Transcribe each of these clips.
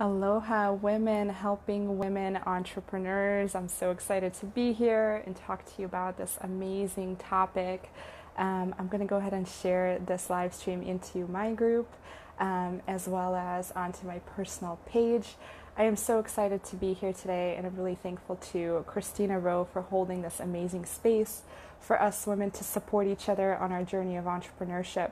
Aloha, women helping women entrepreneurs. I'm so excited to be here and talk to you about this amazing topic. I'm going to go ahead and share this live stream into my group as well as onto my personal page. I am so excited to be here today, and I'm really thankful to Christina Rowe for holding this amazing space for us women to support each other on our journey of entrepreneurship.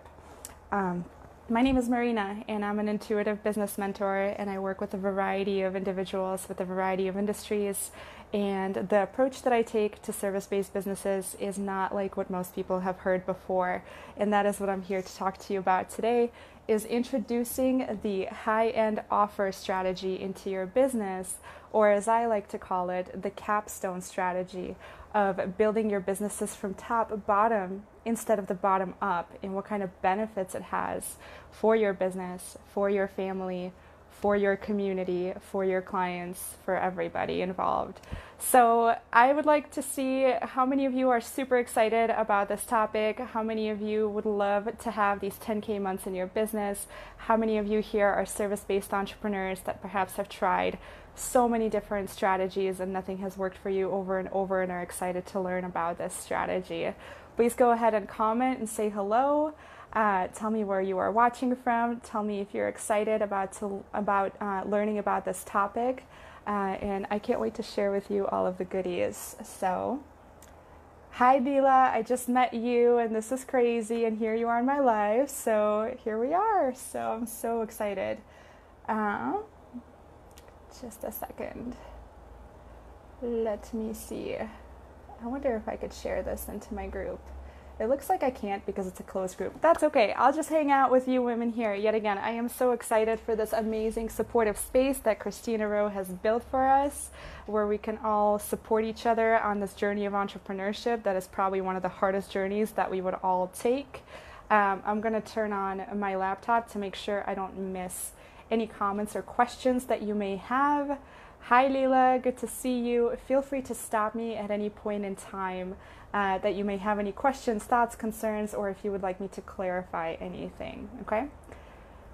My name is Marina, and I'm an intuitive business mentor, and I work with a variety of individuals with a variety of industries. And the approach that I take to service-based businesses is not like what most people have heard before, and that is what I'm here to talk to you about today, is introducing the high-end offer strategy into your business, or as I like to call it, the capstone strategy of building your businesses from top to bottom instead of the bottom up, and what kind of benefits it has for your business, for your family, for your community, for your clients, for everybody involved. So I would like to see how many of you are super excited about this topic, how many of you would love to have these 10K months in your business, how many of you here are service-based entrepreneurs that perhaps have tried so many different strategies and nothing has worked for you over and over and are excited to learn about this strategy. Please go ahead and comment and say hello. Tell me where you are watching from. Tell me if you're excited about learning about this topic. And I can't wait to share with you all of the goodies. So, hi Bila, I just met you and this is crazy, and here you are in my life. So here we are. So I'm so excited. Just a second. Let me see. I wonder if I could share this into my group. It looks like I can't because it's a closed group. That's okay. I'll just hang out with you women here. Yet again, I am so excited for this amazing supportive space that Christina Rowe has built for us, where we can all support each other on this journey of entrepreneurship that is probably one of the hardest journeys that we would all take. I'm going to turn on my laptop to make sure I don't miss any comments or questions that you may have. Hi Leila, good to see you. Feel free to stop me at any point in time that you may have any questions, thoughts, concerns, or if you would like me to clarify anything, okay?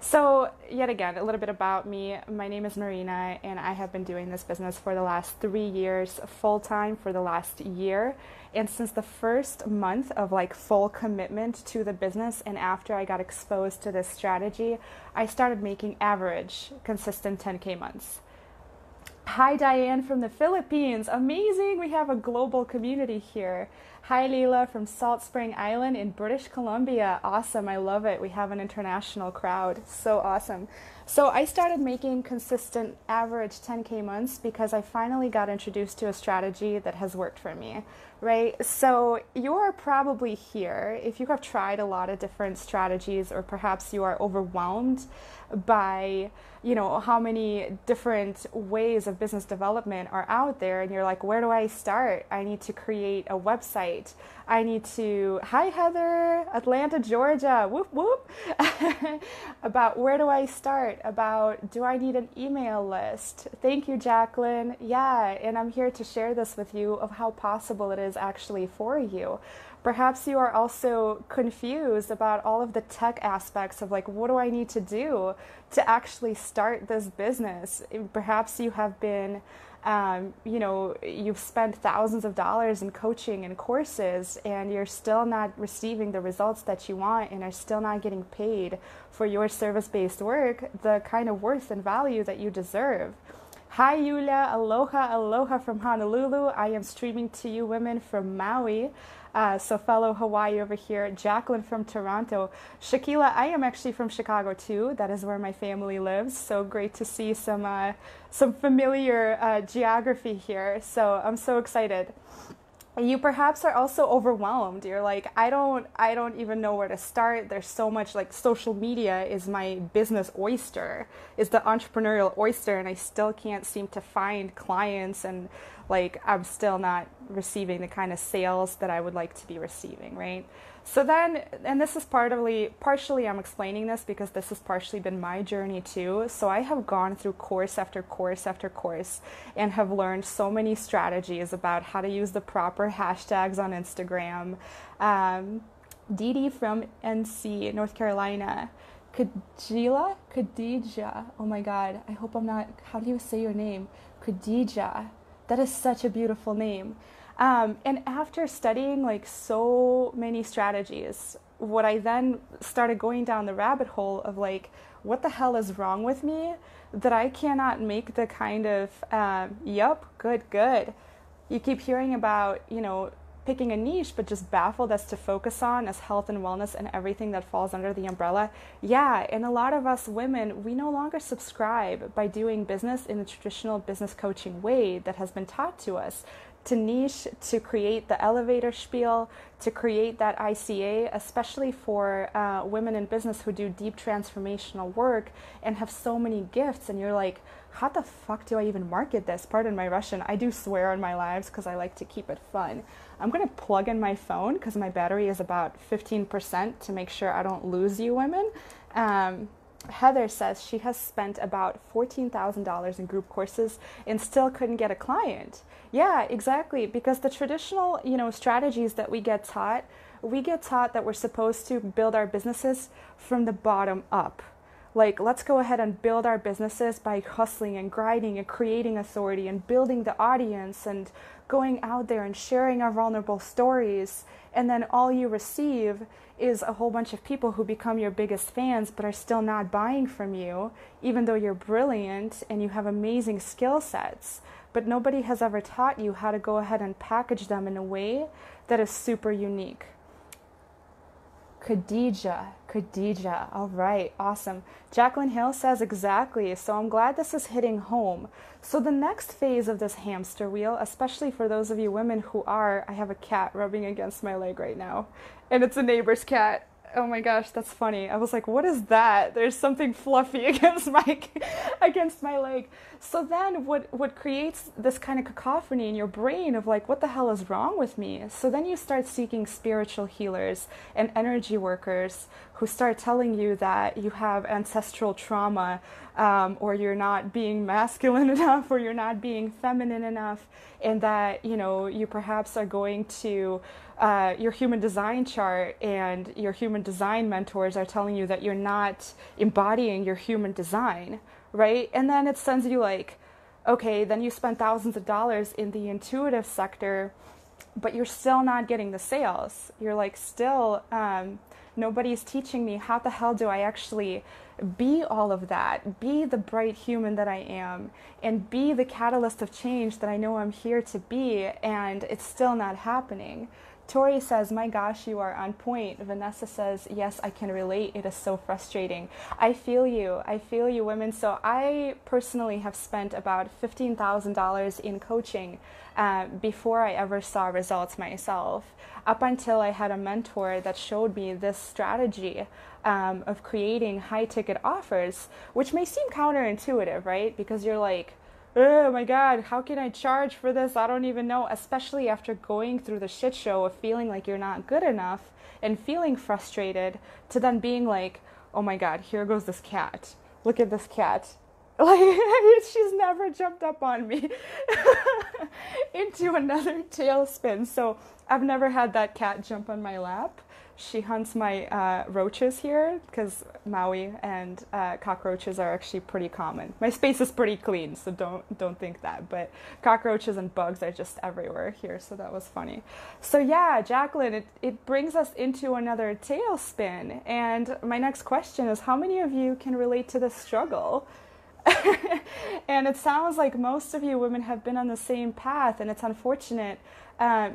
So yet again, a little bit about me. My name is Marina, and I have been doing this business for the last 3 years, full-time for the last year. And since the first month of like full commitment to the business, and after I got exposed to this strategy, I started making average, consistent 10K months. Hi Diane from the Philippines. Amazing. We have a global community here. Hi Leila from Salt Spring Island in British Columbia. Awesome. I love it. We have an international crowd. So awesome. So I started making consistent average 10K months because I finally got introduced to a strategy that has worked for me, right? So you are probably here if you have tried a lot of different strategies, or perhaps you are overwhelmed by how many different ways of business development are out there, and you're like, where do I start? I need to create a website. I need to, hi Heather, Atlanta, Georgia, whoop whoop, about where do I start, about do I need an email list? Thank you, Jacqueline. Yeah, and I'm here to share this with you of how possible it is actually for you. Perhaps you are also confused about all of the tech aspects of like, what do I need to do to actually start this business? Perhaps you have been, you've spent thousands of dollars in coaching and courses, and you're still not receiving the results that you want, and are still not getting paid for your service-based work, the kind of worth and value that you deserve. Hi Yulia, aloha, aloha from Honolulu. I am streaming to you women from Maui. So fellow Hawaii over here, Jacqueline from Toronto. Shakila, I am actually from Chicago too. That is where my family lives. So great to see some familiar geography here. So I'm so excited. You perhaps are also overwhelmed. You're like, I don't even know where to start. There's so much, like, social media is my business oyster, is the entrepreneurial oyster, and I still can't seem to find clients, and like I'm still not receiving the kind of sales that I would like to be receiving, right? So then, and this is partially I'm explaining this because this has partially been my journey too. So I have gone through course after course after course and have learned so many strategies about how to use the proper hashtags on Instagram. Dee Dee from NC, North Carolina. Khadija. Oh my God. I hope I'm not, how do you say your name? Khadija. That is such a beautiful name. And after studying like so many strategies, what I then started going down the rabbit hole of like, what the hell is wrong with me that I cannot make the kind of, yup, good. You keep hearing about, picking a niche, but just baffled as to focus on as health and wellness and everything that falls under the umbrella. Yeah, and a lot of us women, we no longer subscribe by doing business in the traditional business coaching way that has been taught to us. To niche, to create the elevator spiel, to create that ICA, especially for women in business who do deep transformational work and have so many gifts, and you're like, how the fuck do I even market this? Pardon my Russian. I do swear on my lives because I like to keep it fun. I'm going to plug in my phone because my battery is about 15% to make sure I don't lose you women. Heather says she has spent about $14,000 in group courses and still couldn't get a client. Yeah, exactly. Because the traditional, strategies that we get taught that we're supposed to build our businesses from the bottom up. Like, let's go ahead and build our businesses by hustling and grinding and creating authority and building the audience and going out there and sharing our vulnerable stories. And then all you receive is a whole bunch of people who become your biggest fans but are still not buying from you, even though you're brilliant and you have amazing skill sets. But nobody has ever taught you how to go ahead and package them in a way that is super unique. Khadija. All right, awesome. Jacqueline Hill says exactly. So I'm glad this is hitting home. So the next phase of this hamster wheel, especially for those of you women who I have a cat rubbing against my leg right now, and it's a neighbor's cat. Oh my gosh, that's funny. I was like, what is that? There's something fluffy against my leg. So then what creates this kind of cacophony in your brain of like, what the hell is wrong with me? So then you start seeking spiritual healers and energy workers who start telling you that you have ancestral trauma, or you're not being masculine enough, or you're not being feminine enough, and that, you perhaps are going to your human design chart, and your human design mentors are telling you that you're not embodying your human design, right? And then it sends you like, okay, then you spend thousands of dollars in the intuitive sector, but you're still not getting the sales. You're like, still, nobody's teaching me how the hell do I actually be all of that, be the bright human that I am, and be the catalyst of change that I know I'm here to be, and it's still not happening. Tori says, my gosh, you are on point. Vanessa says, yes, I can relate. It is so frustrating. I feel you, women. So I personally have spent about $15,000 in coaching before I ever saw results myself, up until I had a mentor that showed me this strategy of creating high-ticket offers, which may seem counterintuitive, right? Because you're like, oh my God, how can I charge for this? I don't even know, especially after going through the shit show of feeling like you're not good enough and feeling frustrated, to then being like, oh my God, here goes this cat. Look at this cat. Like, she's never jumped up on me into another tailspin. So I've never had that cat jump on my lap. She hunts my roaches here because Maui and cockroaches are actually pretty common. My space is pretty clean, so don't think that. But cockroaches and bugs are just everywhere here, so that was funny. So yeah, Jacqueline, it brings us into another tailspin. And my next question is, how many of you can relate to this struggle? And it sounds like most of you women have been on the same path, and it's unfortunate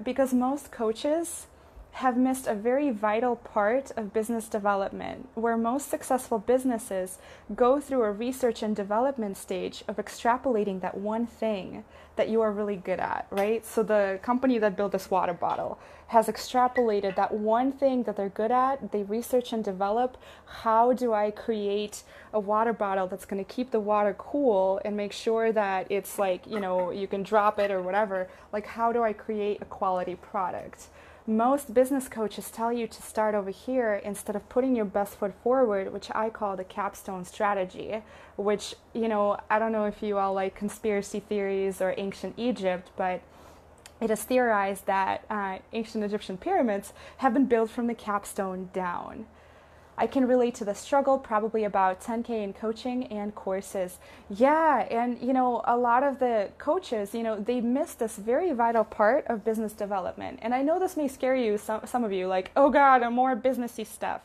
because most coaches have missed a very vital part of business development, where most successful businesses go through a research and development stage of extrapolating that one thing that you are really good at, right? So the company that built this water bottle has extrapolated that one thing that they're good at. They research and develop, how do I create a water bottle that's going to keep the water cool and make sure that it's like, you can drop it or whatever. Like, how do I create a quality product? Most business coaches tell you to start over here instead of putting your best foot forward, which I call the capstone strategy, which, I don't know if you all like conspiracy theories or ancient Egypt, but it is theorized that ancient Egyptian pyramids have been built from the capstone down. I can relate to the struggle, probably about 10K in coaching and courses. Yeah, and a lot of the coaches, they miss this very vital part of business development. And I know this may scare you, some of you, like, oh God, more businessy stuff.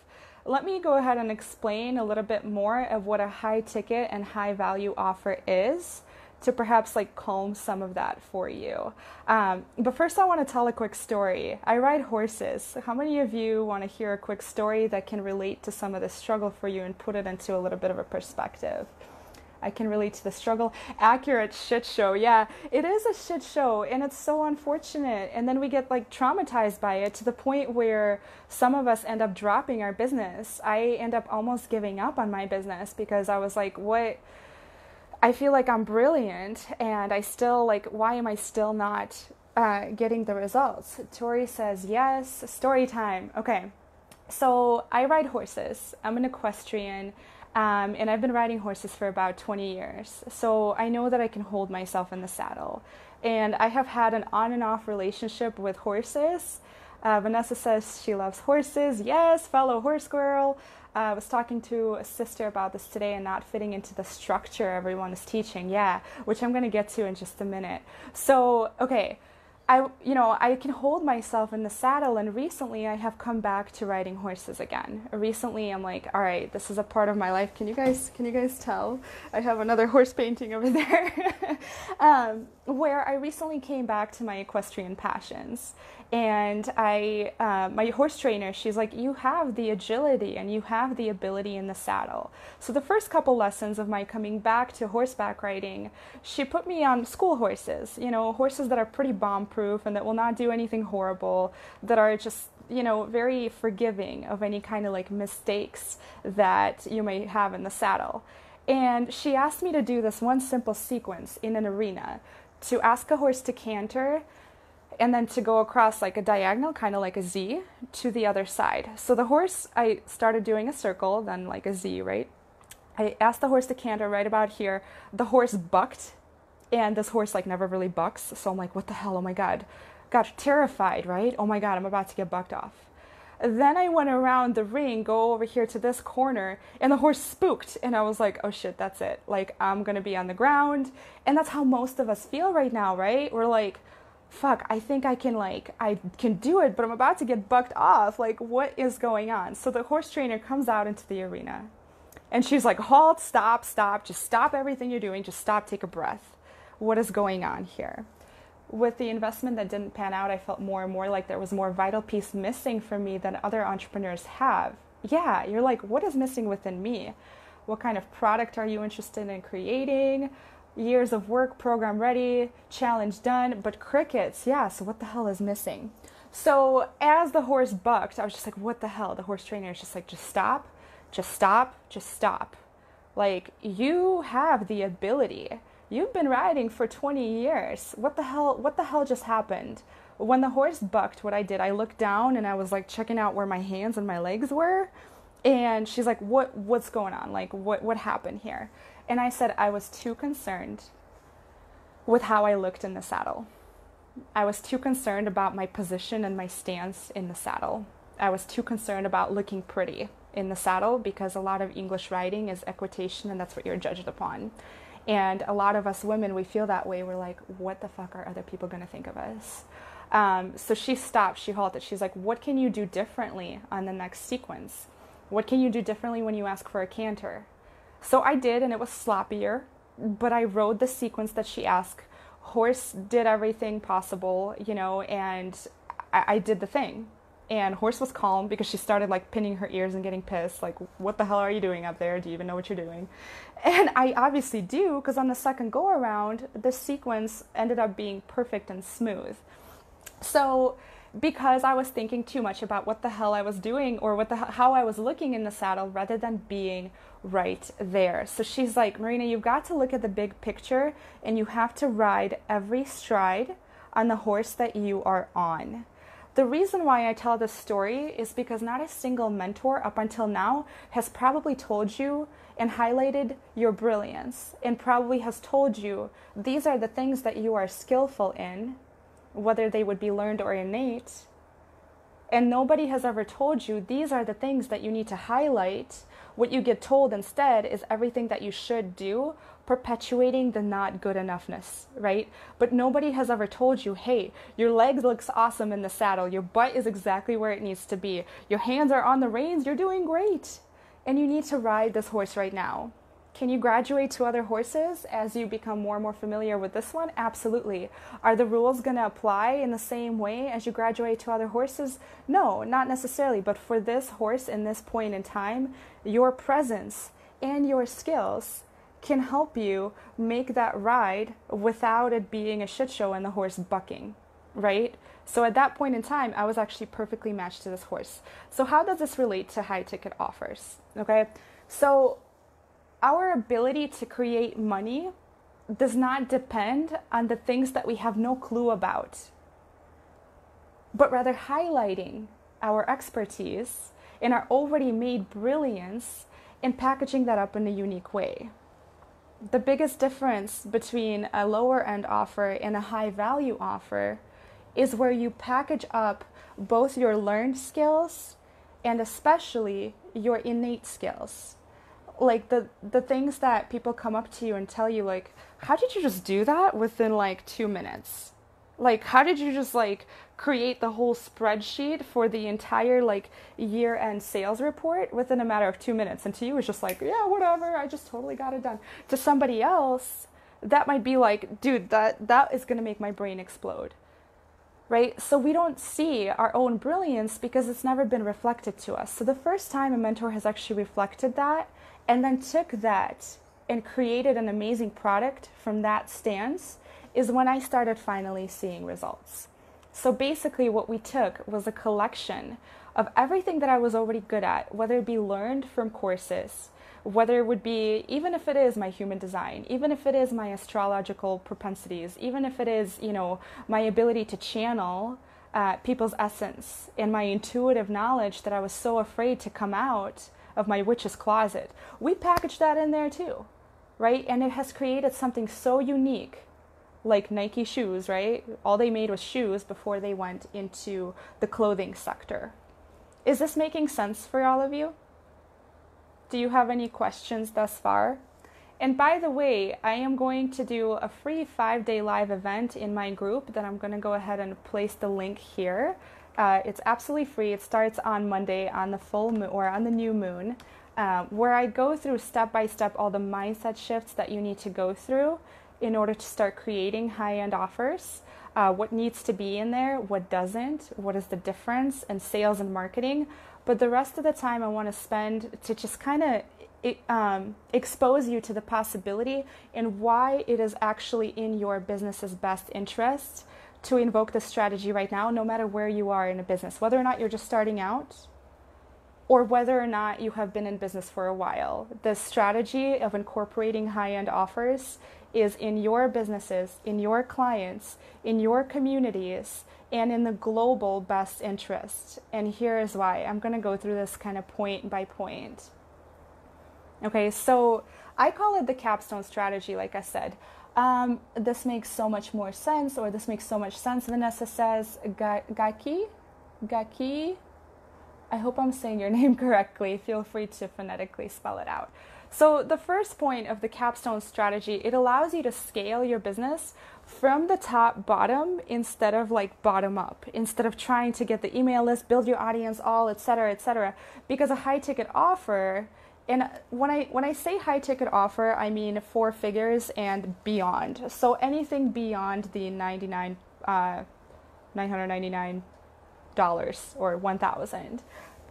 Let me go ahead and explain a little bit more of what a high ticket and high value offer is, to perhaps like calm some of that for you. But first I want to tell a quick story. I ride horses. How many of you want to hear a quick story that can relate to some of the struggle for you and put it into a little bit of a perspective? I can relate to the struggle. Accurate shit show. Yeah, it is a shit show and it's so unfortunate. And then we get like traumatized by it to the point where some of us end up dropping our business. I end up almost giving up on my business because I was like, what? I feel like I'm brilliant and I still why am I still not getting the results? Tori says, yes, story time. Okay, so I ride horses. I'm an equestrian and I've been riding horses for about 20 years. So I know that I can hold myself in the saddle. And I have had an on and off relationship with horses. Vanessa says she loves horses. Yes, fellow horse girl. I was talking to a sister about this today and not fitting into the structure everyone is teaching. Yeah, which I'm going to get to in just a minute. So, okay, I can hold myself in the saddle, and recently I have come back to riding horses again. Recently I'm like, all right, this is a part of my life. Can you guys tell? I have another horse painting over there. Where I recently came back to my equestrian passions. And my horse trainer, she's like, you have the agility and you have the ability in the saddle. So the first couple lessons of my coming back to horseback riding, she put me on school horses, horses that are pretty bomb-proof and that will not do anything horrible, that are just, very forgiving of any kind of like mistakes that you may have in the saddle. And she asked me to do this one simple sequence in an arena, to ask a horse to canter, and then to go across like a diagonal, kind of like a Z, to the other side. So the horse, I started doing a circle, then like a Z, right? I asked the horse to canter right about here. The horse bucked, and this horse like never really bucks. So I'm like, what the hell? Oh my God. Got terrified, right? Oh my God, I'm about to get bucked off. Then I went around the ring, go over here to this corner, and the horse spooked. And I was like, oh shit, that's it. Like, I'm going to be on the ground. And that's how most of us feel right now, right? We're like, fuck, I think I can do it, but I'm about to get bucked off. Like, what is going on? So the horse trainer comes out into the arena and she's like, halt, stop, just stop everything you're doing. Just stop, take a breath. What is going on here? With the investment that didn't pan out, I felt more and more like there was more vital piece missing for me than other entrepreneurs have. Yeah, you're like, what is missing within me? What kind of product are you interested in creating? Years of work, program ready, challenge done, but crickets, yeah, so what the hell is missing? So as the horse bucked, I was just like, what the hell? The horse trainer is just like, just stop, just stop, just stop. Like, you have the ability. You've been riding for 20 years. What the hell just happened? When the horse bucked, what I did, I looked down and I was like checking out where my hands and my legs were. And she's like, what's going on? Like, what happened here? And I said I was too concerned with how I looked in the saddle. I was too concerned about my position and my stance in the saddle. I was too concerned about looking pretty in the saddle, because a lot of English riding is equitation and that's what you're judged upon. And a lot of us women, we feel that way. We're like, what the fuck are other people going to think of us? So she stopped, she halted. She's like, what can you do differently on the next sequence? What can you do differently when you ask for a canter? So I did, and it was sloppier, but I rode the sequence that she asked. Horse did everything possible, and I did the thing. And horse was calm because she started like pinning her ears and getting pissed. Like, what the hell are you doing up there? Do you even know what you're doing? And I obviously do, because on the second go around, the sequence ended up being perfect and smooth. So because I was thinking too much about what the hell I was doing or how I was looking in the saddle rather than being right there. So she's like, Marina, you've got to look at the big picture and you have to ride every stride on the horse that you are on. The reason why I tell this story is because not a single mentor up until now has probably told you and highlighted your brilliance and probably has told you these are the things that you are skillful in, whether they would be learned or innate, And nobody has ever told you these are the things that you need to highlight. What you get told instead is everything that you should do, perpetuating the not good enoughness, right? But nobody has ever told you, hey, your legs looks awesome in the saddle. Your butt is exactly where it needs to be. Your hands are on the reins. You're doing great. And you need to ride this horse right now. Can you graduate to other horses as you become more and more familiar with this one? Absolutely. Are the rules going to apply in the same way as you graduate to other horses? No, not necessarily. But for this horse in this point in time, your presence and your skills can help you make that ride without it being a shit show and the horse bucking, right? So at that point in time, I was actually perfectly matched to this horse. So how does this relate to high ticket offers? Okay, so our ability to create money does not depend on the things that we have no clue about, but rather highlighting our expertise and our already made brilliance and packaging that up in a unique way. The biggest difference between a lower end offer and a high value offer is where you package up both your learned skills and especially your innate skills. Like the things that people come up to you and tell you, like, how did you just do that within like 2 minutes? Like, how did you just like create the whole spreadsheet for the entire like year-end sales report within a matter of 2 minutes? And to you, it's just like, yeah, whatever, I just totally got it done. To somebody else, that might be like, dude, that is going to make my brain explode. Right? So we don't see our own brilliance because it's never been reflected to us. So the first time a mentor has actually reflected that and then took that and created an amazing product from that stance is when I started finally seeing results. So basically what we took was a collection of everything that I was already good at, whether it be learned from courses, whether it would be, even if it is my human design, even if it is my astrological propensities, even if it is, my ability to channel people's essence and my intuitive knowledge that I was so afraid to come out of my witch's closet. We packaged that in there too, right? And it has created something so unique, like Nike shoes, right? All they made was shoes before they went into the clothing sector. Is this making sense for all of you? Do you have any questions thus far? And by the way, I am going to do a free 5-day live event in my group that I'm going to go ahead and place the link here. It's absolutely free. It starts on Monday on the full moon or on the new moon, where I go through step by step all the mindset shifts that you need to go through in order to start creating high-end offers. What needs to be in there, what doesn't, what is the difference in sales and marketing. But the rest of the time I want to spend to just kind of expose you to the possibility and why it is actually in your business's best interest to invoke this strategy right now, no matter where you are in a business, whether or not you're just starting out or whether or not you have been in business for a while. The strategy of incorporating high-end offers is in your businesses, in your clients, in your communities, and in the global best interest. And here is why. I'm going to go through this kind of point by point. Okay, so I call it the capstone strategy, like I said. This makes so much more sense, or this makes so much sense. Vanessa says, Gaki, I hope I'm saying your name correctly. Feel free to phonetically spell it out. So the first point of the capstone strategy, it allows you to scale your business from the top bottom instead of like bottom up, instead of trying to get the email list, build your audience, all, etc. Because a high ticket offer, and when I say high ticket offer, I mean 4 figures and beyond. So anything beyond the $999 or $1,000.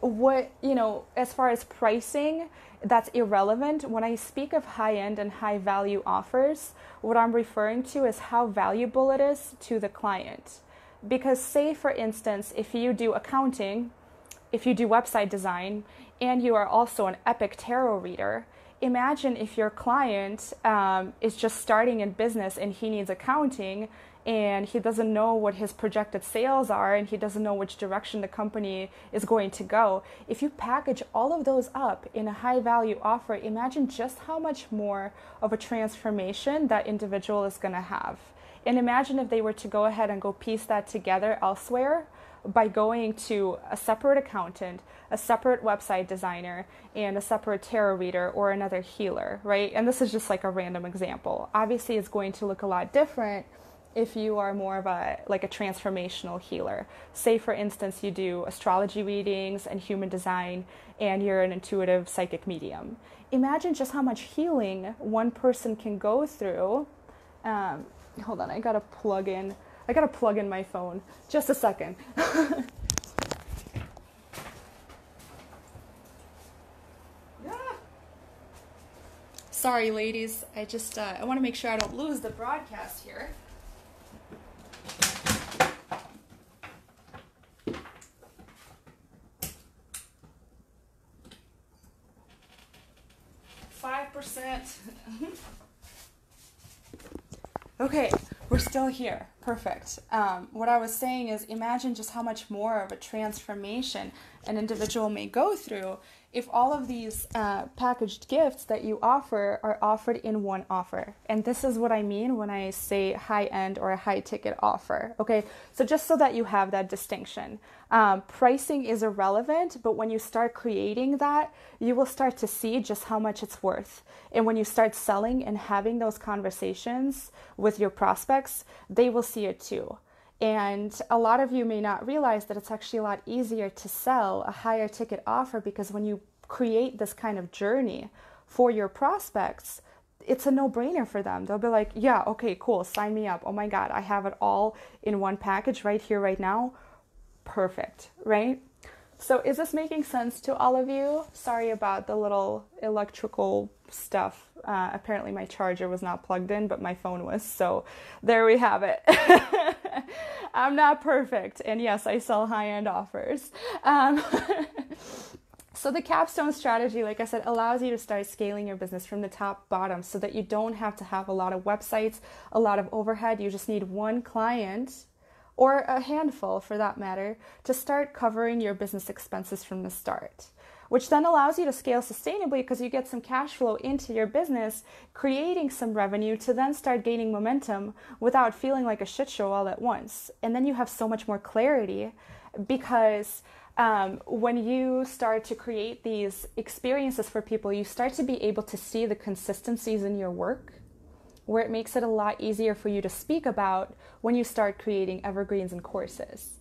What, as far as pricing, that's irrelevant. When I speak of high-end and high-value offers, what I'm referring to is how valuable it is to the client. Because say, for instance, if you do accounting, if you do website design, and you are also an epic tarot reader, imagine if your client is just starting in business and he needs accounting and he doesn't know what his projected sales are and he doesn't know which direction the company is going to go. If you package all of those up in a high value offer, imagine just how much more of a transformation that individual is going to have. And imagine if they were to go ahead and go piece that together elsewhere, by going to a separate accountant, a separate website designer, and a separate tarot reader or another healer, right? And this is just like a random example. Obviously, it's going to look a lot different if you are more of a transformational healer. Say, for instance, you do astrology readings and human design, and you're an intuitive psychic medium. Imagine just how much healing one person can go through. Hold on, I gotta plug in my phone. Just a second. Sorry, ladies. I want to make sure I don't lose the broadcast here. Okay, we're still here. Perfect. What I was saying is, imagine just how much more of a transformation an individual may go through if all of these packaged gifts that you offer are offered in one offer. And this is what I mean when I say high-end or a high-ticket offer. Okay, so just so that you have that distinction. Pricing is irrelevant, but when you start creating that, you will start to see just how much it's worth. And when you start selling and having those conversations with your prospects, they will see it too. And a lot of you may not realize that it's actually a lot easier to sell a higher ticket offer, because when you create this kind of journey for your prospects, it's a no-brainer for them. They'll be like, yeah, okay, cool, sign me up. Oh my God, I have it all in one package right here, right now. Perfect, right? So is this making sense to all of you? Sorry about the little electrical stuff. Apparently my charger was not plugged in, but my phone was. So there we have it. I'm not perfect. And yes, I sell high-end offers. So the capstone strategy, like I said, allows you to start scaling your business from the top bottom so that you don't have to have a lot of websites, a lot of overhead. You just need one client, or a handful for that matter, to start covering your business expenses from the start, which then allows you to scale sustainably because you get some cash flow into your business, creating some revenue to then start gaining momentum without feeling like a shit show all at once. And then you have so much more clarity, because when you start to create these experiences for people, you start to be able to see the consistencies in your work, where it makes it a lot easier for you to speak about when you start creating evergreens and courses.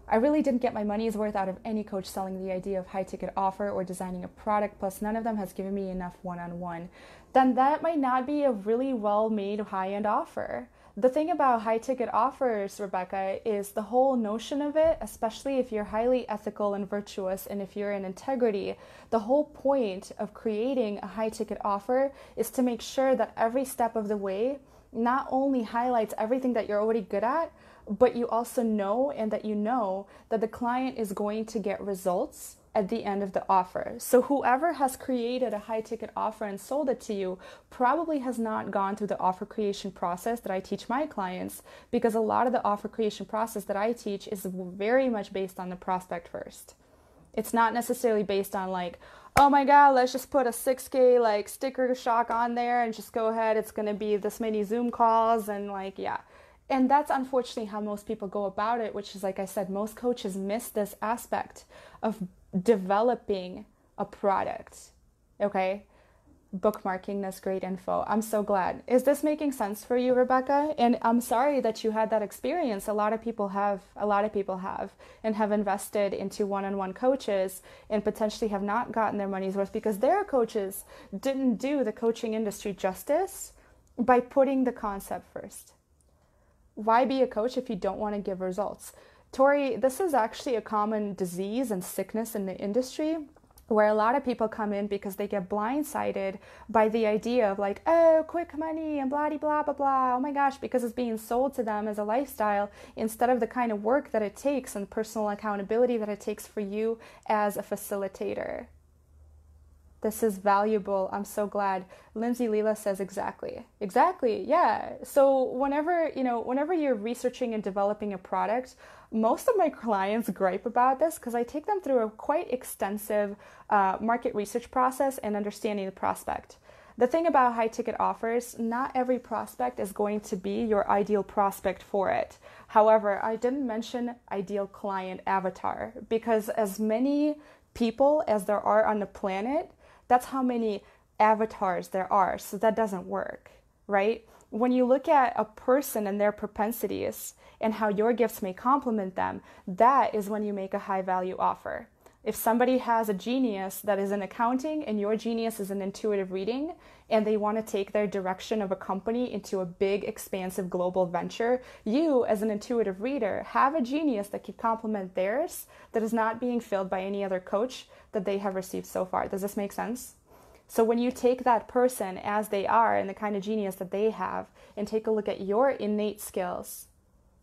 I really didn't get my money's worth out of any coach selling the idea of high ticket offer or designing a product, plus none of them has given me enough one-on-one. Then that might not be a really well-made high-end offer. The thing about high ticket offers, Rebecca, is the whole notion of it, especially if you're highly ethical and virtuous and if you're in integrity, the whole point of creating a high ticket offer is to make sure that every step of the way not only highlights everything that you're already good at, but you also know that the client is going to get results at the end of the offer. So whoever has created a high ticket offer and sold it to you probably has not gone through the offer creation process that I teach my clients, because a lot of the offer creation process that I teach is very much based on the prospect first. It's not necessarily based on like, oh my God, let's just put a 6K like sticker shock on there and just go ahead. It's going to be this many Zoom calls and like, yeah. And that's unfortunately how most people go about it, which is, like I said, most coaches miss this aspect of developing a product. Okay? Bookmarking this great info. I'm so glad. Is this making sense for you, Rebecca? And I'm sorry that you had that experience. A lot of people have and have invested into one-on-one coaches and potentially have not gotten their money's worth because their coaches didn't do the coaching industry justice by putting the concept first. Why be a coach if you don't want to give results? Tori, this is actually a common disease and sickness in the industry, where a lot of people come in because they get blindsided by the idea of like, oh, quick money and blah, blah, blah, blah. Oh my gosh, because it's being sold to them as a lifestyle instead of the kind of work that it takes and personal accountability that it takes for you as a facilitator. This is valuable. I'm so glad. Lindsay Leela says exactly. Exactly. Yeah. So whenever you're researching and developing a product, most of my clients gripe about this because I take them through a quite extensive market research process and understanding the prospect. The thing about high ticket offers, not every prospect is going to be your ideal prospect for it. However, I didn't mention ideal client avatar, because as many people as there are on the planet, that's how many avatars there are. So that doesn't work, right? When you look at a person and their propensities and how your gifts may complement them, that is when you make a high value offer. If somebody has a genius that is in accounting and your genius is in intuitive reading, and they want to take their direction of a company into a big, expansive global venture, you as an intuitive reader have a genius that can complement theirs that is not being filled by any other coach that they have received so far. Does this make sense? So when you take that person as they are and the kind of genius that they have and take a look at your innate skills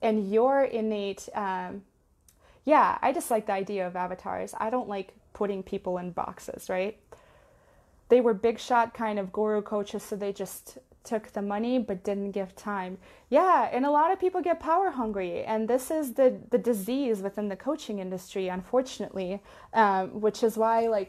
and your innate, I just like the idea of avatars. I don't like putting people in boxes, right? They were big shot kind of guru coaches, so they just took the money but didn't give time. Yeah, and a lot of people get power hungry, and this is the disease within the coaching industry, unfortunately, which is why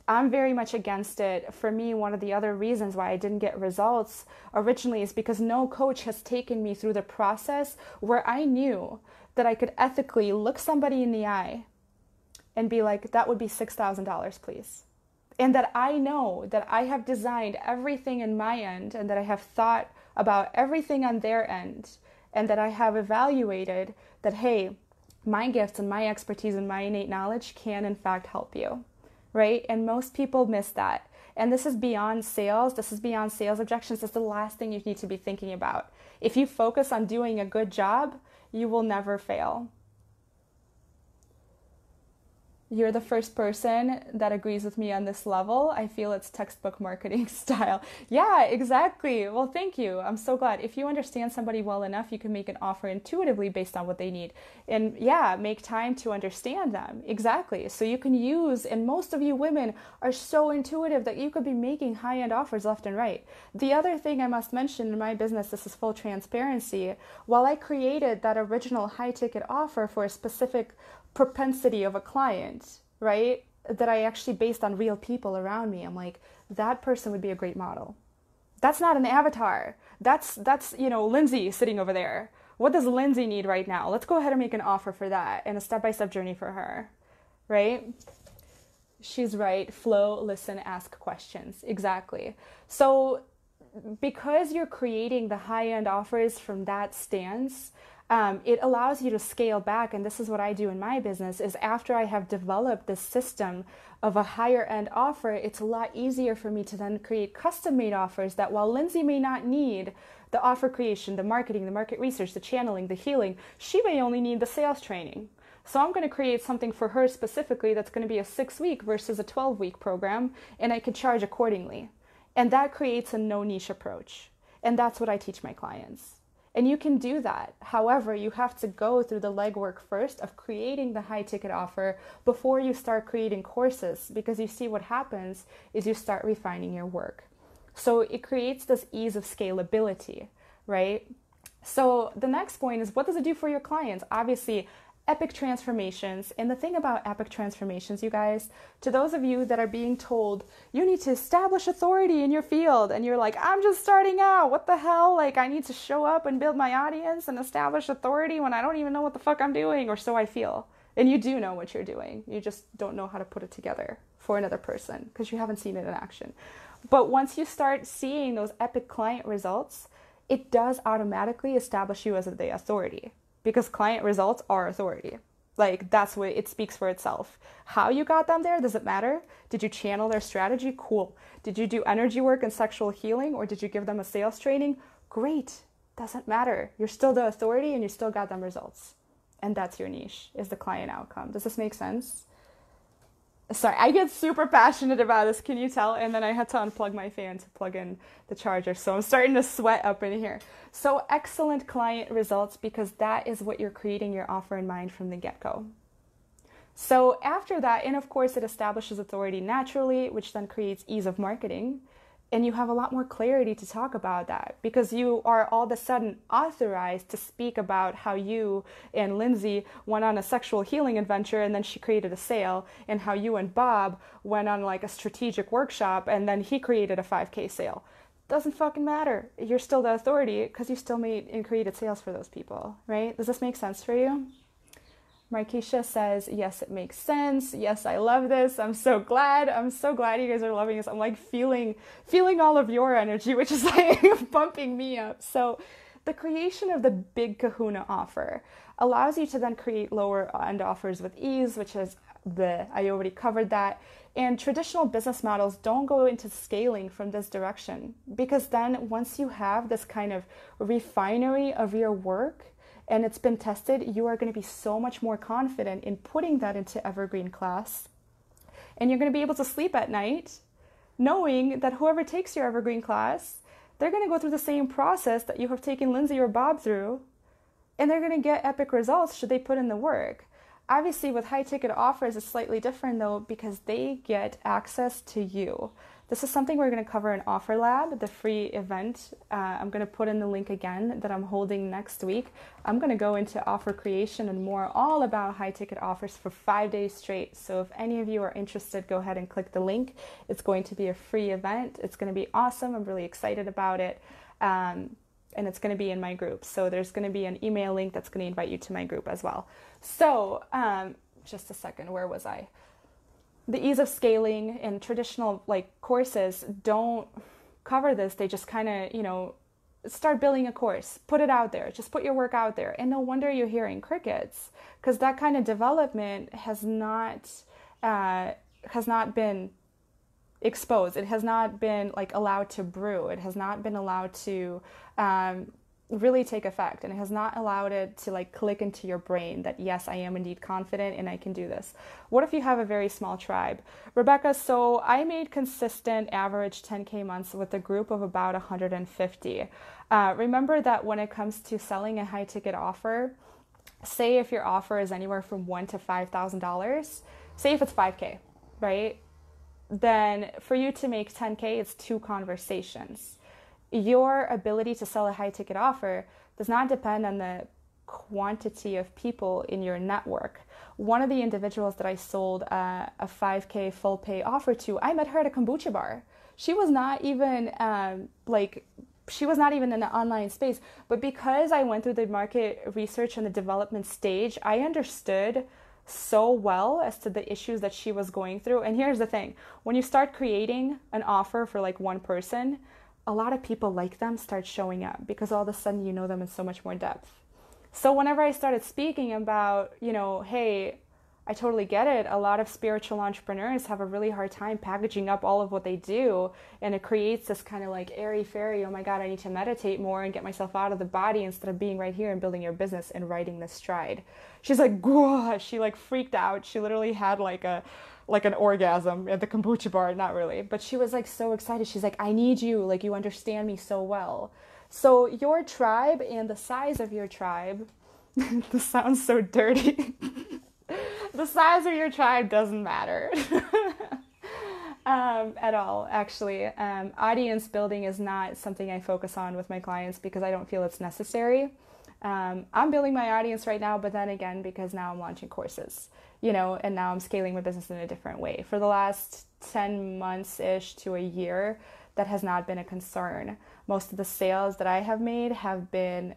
I'm very much against it. For me, one of the other reasons why I didn't get results originally is because no coach has taken me through the process where I knew that I could ethically look somebody in the eye and be like, that would be $6,000, please. And that I know that I have designed everything in my end and that I have thought about everything on their end and that I have evaluated that, hey, my gifts and my expertise and my innate knowledge can in fact help you, right? And most people miss that. And this is beyond sales. This is beyond sales objections. It's the last thing you need to be thinking about. If you focus on doing a good job, you will never fail. You're the first person that agrees with me on this level. I feel it's textbook marketing style. Yeah, exactly. Well, thank you. I'm so glad. If you understand somebody well enough, you can make an offer intuitively based on what they need. And yeah, make time to understand them. Exactly. So you can use, and most of you women are so intuitive that you could be making high-end offers left and right. The other thing I must mention in my business, this is full transparency, while I created that original high-ticket offer for a specific propensity of a client, right, that I actually based on real people around me. I'm like, that person would be a great model. That's not an avatar. That's Lindsay sitting over there. What does Lindsay need right now? Let's go ahead and make an offer for that and a step-by-step journey for her, right? She's right. Flow, listen, ask questions. Exactly. So because you're creating the high-end offers from that stance, it allows you to scale back. And this is what I do in my business, is after I have developed this system of a higher end offer, it's a lot easier for me to then create custom made offers that while Lindsay may not need the offer creation, the marketing, the market research, the channeling, the healing, she may only need the sales training. So I'm going to create something for her specifically that's going to be a 6-week versus a 12-week program, and I can charge accordingly. And that creates a no niche approach. And that's what I teach my clients. And you can do that. However, you have to go through the legwork first of creating the high ticket offer before you start creating courses, because you see what happens is you start refining your work. So it creates this ease of scalability, right? So the next point is, what does it do for your clients? Obviously, epic transformations. And the thing about epic transformations, you guys, to those of you that are being told you need to establish authority in your field and you're like, I'm just starting out, what the hell, I need to show up and build my audience and establish authority when I don't even know what the fuck I'm doing, or so I feel. And you do know what you're doing, you just don't know how to put it together for another person because you haven't seen it in action. But once you start seeing those epic client results, it does automatically establish you as the authority. Because client results are authority. That's what it speaks for itself. How you got them there, does it matter? Did you channel their strategy? Cool. Did you do energy work and sexual healing, or did you give them a sales training? Great. Doesn't matter. You're still the authority and you still got them results. And that's your niche, is the client outcome. Does this make sense? Sorry, I get super passionate about this, can you tell? And then I had to unplug my fan to plug in the charger, so I'm starting to sweat up in here. So excellent client results, because that is what you're creating your offer in mind from the get-go. So after that, and of course it establishes authority naturally, which then creates ease of marketing, And you have a lot more clarity to talk about that because you are all of a sudden authorized to speak about how you and Lindsay went on a sexual healing adventure and then she created a sale, and how you and Bob went on like a strategic workshop and then he created a 5K sale. Doesn't fucking matter. You're still the authority because you still made and created sales for those people, right? Does this make sense for you? Markeisha says, yes, it makes sense. Yes, I love this. I'm so glad. I'm so glad you guys are loving this. I'm like feeling all of your energy, which is like bumping me up. So the creation of the Big Kahuna offer allows you to then create lower end offers with ease, which is I already covered that. And traditional business models don't go into scaling from this direction, because then once you have this kind of refinery of your work, and it's been tested, you are going to be so much more confident in putting that into Evergreen class. And you're going to be able to sleep at night knowing that whoever takes your Evergreen class, they're going to go through the same process that you have taken Lindsay or Bob through, and they're going to get epic results should they put in the work. Obviously, with high ticket offers, it's slightly different though, because they get access to you. This is something we're going to cover in Offer Lab, the free event. I'm going to put in the link again that I'm holding next week. I'm going to go into offer creation and more, all about high ticket offers for 5 days straight. So if any of you are interested, go ahead and click the link. It's going to be a free event. It's going to be awesome. I'm really excited about it. And it's going to be in my group. So there's going to be an email link that's going to invite you to my group as well. So just a second, where was I? The ease of scaling in traditional like courses don't cover this. They just kind of, start building a course, put it out there, just put your work out there. And no wonder you're hearing crickets, because that kind of development has not been exposed. It has not been like allowed to brew. It has not been allowed to really take effect, and it has not allowed it to like click into your brain that yes, I am indeed confident and I can do this. What if you have a very small tribe? Rebecca, so I made consistent average 10K months with a group of about 150. Remember that when it comes to selling a high ticket offer, say if your offer is anywhere from $1,000 to $5,000, say if it's 5K, right? Then for you to make 10K, it's 2 conversations. Your ability to sell a high ticket offer does not depend on the quantity of people in your network. One of the individuals that I sold a 5K full pay offer to, I met her at a kombucha bar. She was not even she was not even in the online space, but because I went through the market research and the development stage, I understood so well as to the issues that she was going through. And here's the thing, when you start creating an offer for like one person, a lot of people like them start showing up, because all of a sudden you know them in so much more depth. So whenever I started speaking about, hey, I totally get it. A lot of spiritual entrepreneurs have a really hard time packaging up all of what they do, and it creates this kind of like airy-fairy, oh my God, I need to meditate more and get myself out of the body instead of being right here and building your business and riding this stride. She's like, "Whoa," she like freaked out. She literally had like an orgasm at the kombucha bar. Not really, but she was like so excited. She's like, I need you. Like, you understand me so well. So your tribe and the size of your tribe, this sounds so dirty. The size of your tribe doesn't matter at all, actually. Audience building is not something I focus on with my clients because I don't feel it's necessary. I'm building my audience right now, but then again, because now I'm launching courses, and now I'm scaling my business in a different way. For the last 10 months-ish to a year, that has not been a concern. Most of the sales that I have made have been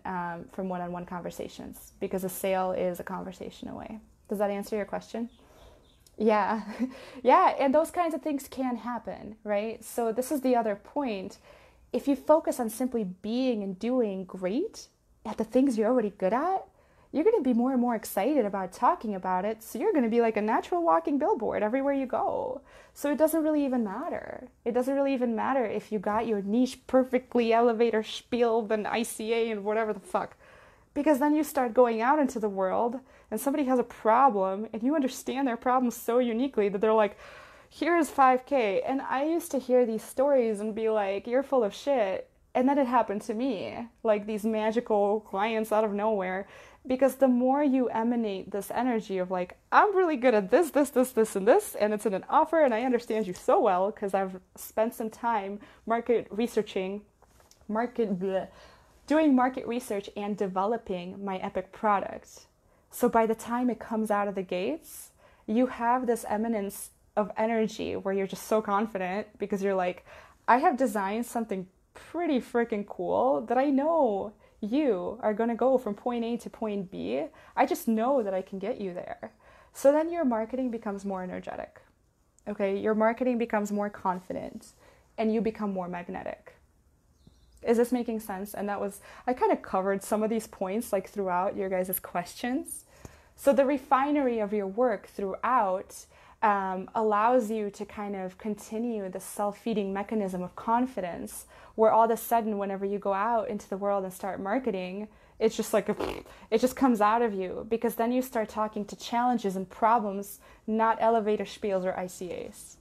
from one-on-one conversations, because a sale is a conversation away. Does that answer your question? Yeah. Yeah, and those kinds of things can happen, right? So this is the other point. If you focus on simply being and doing great at the things you're already good at, you're going to be more and more excited about talking about it. So you're going to be like a natural walking billboard everywhere you go. So it doesn't really even matter. It doesn't really even matter if you got your niche perfectly elevator spieled and ICA and whatever the fuck. Because then you start going out into the world and somebody has a problem and you understand their problem so uniquely that they're like, here's 5K. And I used to hear these stories and be like, you're full of shit. And then it happened to me, like these magical clients out of nowhere. Because the more you emanate this energy of like, I'm really good at this, this, this, this, and this, and it's in an offer, and I understand you so well because I've spent some time doing market research and developing my epic product. So by the time it comes out of the gates, you have this eminence of energy where you're just so confident because you're like, I have designed something pretty freaking cool that I know you are going to go from point A to point B. I just know that I can get you there. So then your marketing becomes more energetic. Okay, your marketing becomes more confident and you become more magnetic. Is this making sense? And I kind of covered some of these points like throughout your guys' questions. So the refinery of your work throughout allows you to kind of continue the self-feeding mechanism of confidence, where all of a sudden, whenever you go out into the world and start marketing, it's just like it just comes out of you, because then you start talking to challenges and problems, not elevator spiels or ICAs.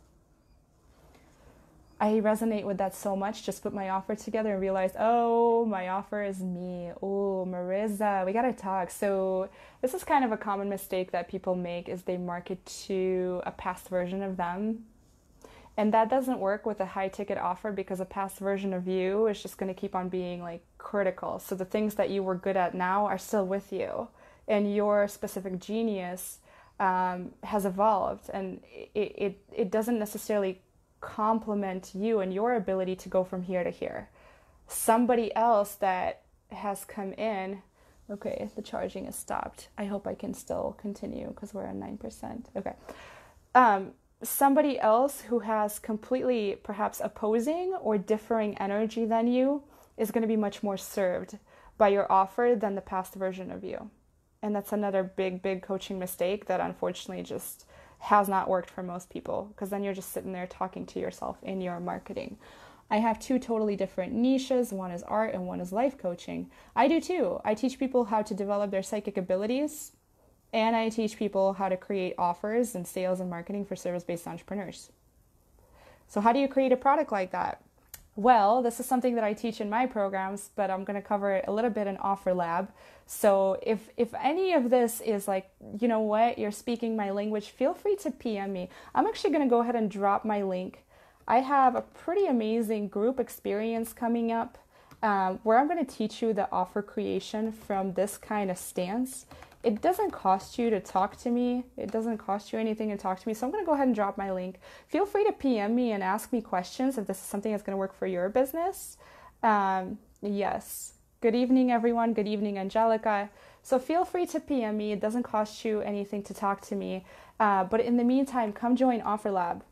I resonate with that so much. Just put my offer together and realized, oh, my offer is me. Oh, Marissa, we gotta talk. So this is kind of a common mistake that people make, is they market to a past version of them. And that doesn't work with a high ticket offer, because a past version of you is just going to keep on being like critical. So the things that you were good at now are still with you, and your specific genius has evolved, and it doesn't necessarily complement you and your ability to go from here to here. Somebody else that has come in, okay, the charging is stopped. I hope I can still continue because we're at 9%. Okay. Somebody else who has completely perhaps opposing or differing energy than you is going to be much more served by your offer than the past version of you. And that's another big coaching mistake that unfortunately just has not worked for most people, because then you're just sitting there talking to yourself in your marketing. I have two totally different niches. One is art and one is life coaching. I do too. I teach people how to develop their psychic abilities, and I teach people how to create offers and sales and marketing for service-based entrepreneurs. So how do you create a product like that? Well, this is something that I teach in my programs, but I'm going to cover it a little bit in Offer Lab. So if any of this is like, you know what, you're speaking my language, feel free to PM me. I'm actually going to go ahead and drop my link. I have a pretty amazing group experience coming up where I'm going to teach you the offer creation from this kind of stance. It doesn't cost you to talk to me. It doesn't cost you anything to talk to me. So I'm going to go ahead and drop my link. Feel free to PM me and ask me questions if this is something that's going to work for your business. Yes. Good evening, everyone. Good evening, Angelica. So feel free to PM me. It doesn't cost you anything to talk to me. But in the meantime, come join Offer Lab.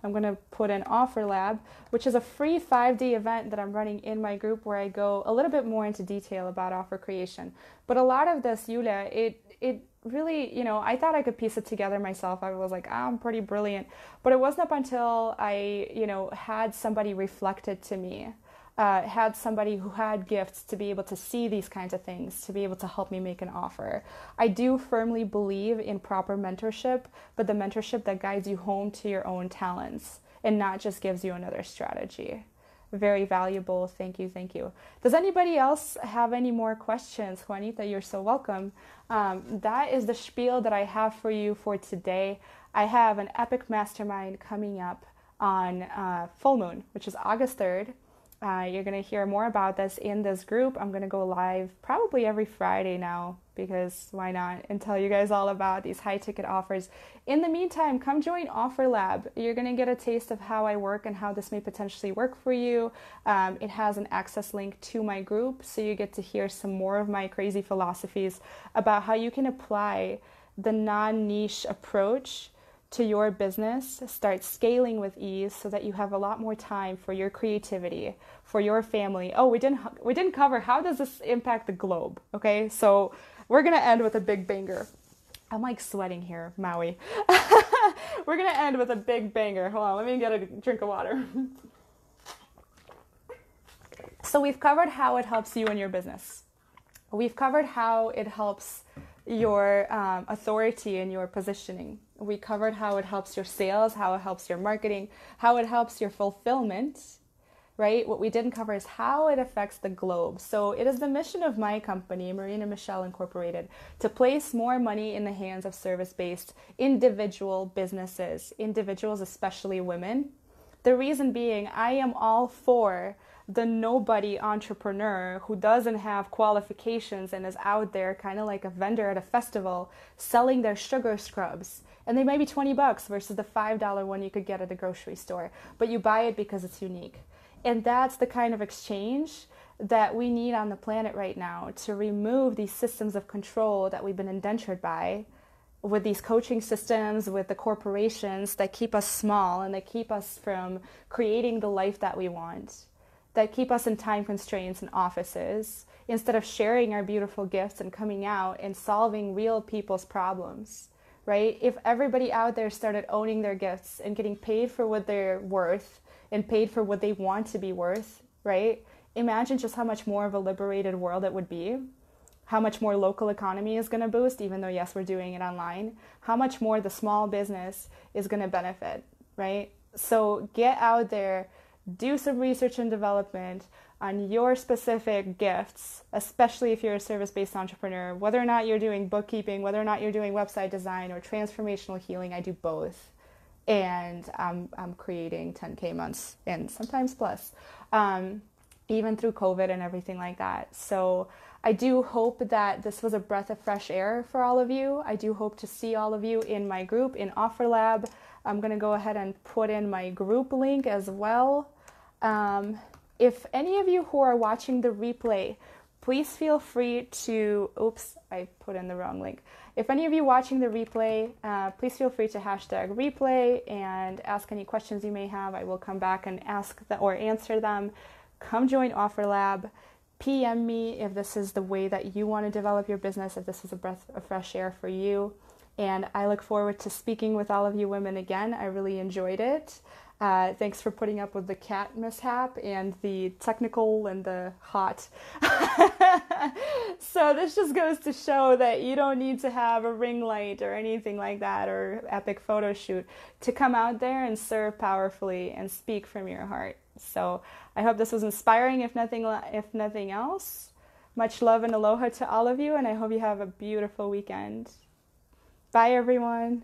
I'm going to put in Offer Lab, which is a free 5-day event that I'm running in my group, where I go a little bit more into detail about offer creation. But a lot of this, Yulia, it really, I thought I could piece it together myself. I was like, I'm pretty brilliant. But it wasn't up until I, had somebody reflected to me, had somebody who had gifts to be able to see these kinds of things, to be able to help me make an offer. I do firmly believe in proper mentorship, but the mentorship that guides you home to your own talents and not just gives you another strategy. Very valuable. Thank you. Thank you. Does anybody else have any more questions? Juanita, you're so welcome. That is the spiel that I have for you for today. I have an epic mastermind coming up on full moon, which is August 3rd. You're going to hear more about this in this group. I'm going to go live probably every Friday now, because why not, and tell you guys all about these high ticket offers. In the meantime, come join Offer Lab. You're going to get a taste of how I work and how this may potentially work for you. It has an access link to my group, so you get to hear some more of my crazy philosophies about how you can apply the non-niche approach to your business, start scaling with ease so that you have a lot more time for your creativity, for your family. Oh, we didn't cover how does this impact the globe, okay? So we're going to end with a big banger. I'm like sweating here, Maui. We're going to end with a big banger. Hold on, let me get a drink of water. So we've covered how it helps you in your business. We've covered how it helps your authority and your positioning. We covered how it helps your sales, how it helps your marketing, how it helps your fulfillment, right? What we didn't cover is how it affects the globe. So it is the mission of my company, Marina Michelle Incorporated, to place more money in the hands of service-based individual businesses, individuals, especially women. The reason being, I am all for the nobody entrepreneur who doesn't have qualifications and is out there kind of like a vendor at a festival selling their sugar scrubs. And they may be $20 versus the $5 one you could get at a grocery store, but you buy it because it's unique. And that's the kind of exchange that we need on the planet right now to remove these systems of control that we've been indentured by, with these coaching systems, with the corporations that keep us small and that keep us from creating the life that we want, that keep us in time constraints in offices, instead of sharing our beautiful gifts and coming out and solving real people's problems, right? If everybody out there started owning their gifts and getting paid for what they're worth and paid for what they want to be worth, right? Imagine just how much more of a liberated world it would be. How much more local economy is going to boost, even though, yes, we're doing it online. How much more the small business is going to benefit, right? So get out there, do some research and development on your specific gifts, especially if you're a service-based entrepreneur, whether or not you're doing bookkeeping, whether or not you're doing website design or transformational healing. I do both. And I'm creating 10K months and sometimes plus, even through COVID and everything like that. So I do hope that this was a breath of fresh air for all of you. I do hope to see all of you in my group in OfferLab. I'm going to go ahead and put in my group link as well. If any of you who are watching the replay, please feel free to, oops, I put in the wrong link. If any of you watching the replay, please feel free to hashtag replay and ask any questions you may have. I will come back and ask that or answer them. Come join OfferLab. PM me if this is the way that you want to develop your business, if this is a breath of fresh air for you. And I look forward to speaking with all of you women again. I really enjoyed it. Thanks for putting up with the cat mishap and the technical and the hot. So this just goes to show that you don't need to have a ring light or anything like that or epic photo shoot to come out there and serve powerfully and speak from your heart. So I hope this was inspiring, if nothing else. Much love and aloha to all of you, and I hope you have a beautiful weekend. Bye, everyone.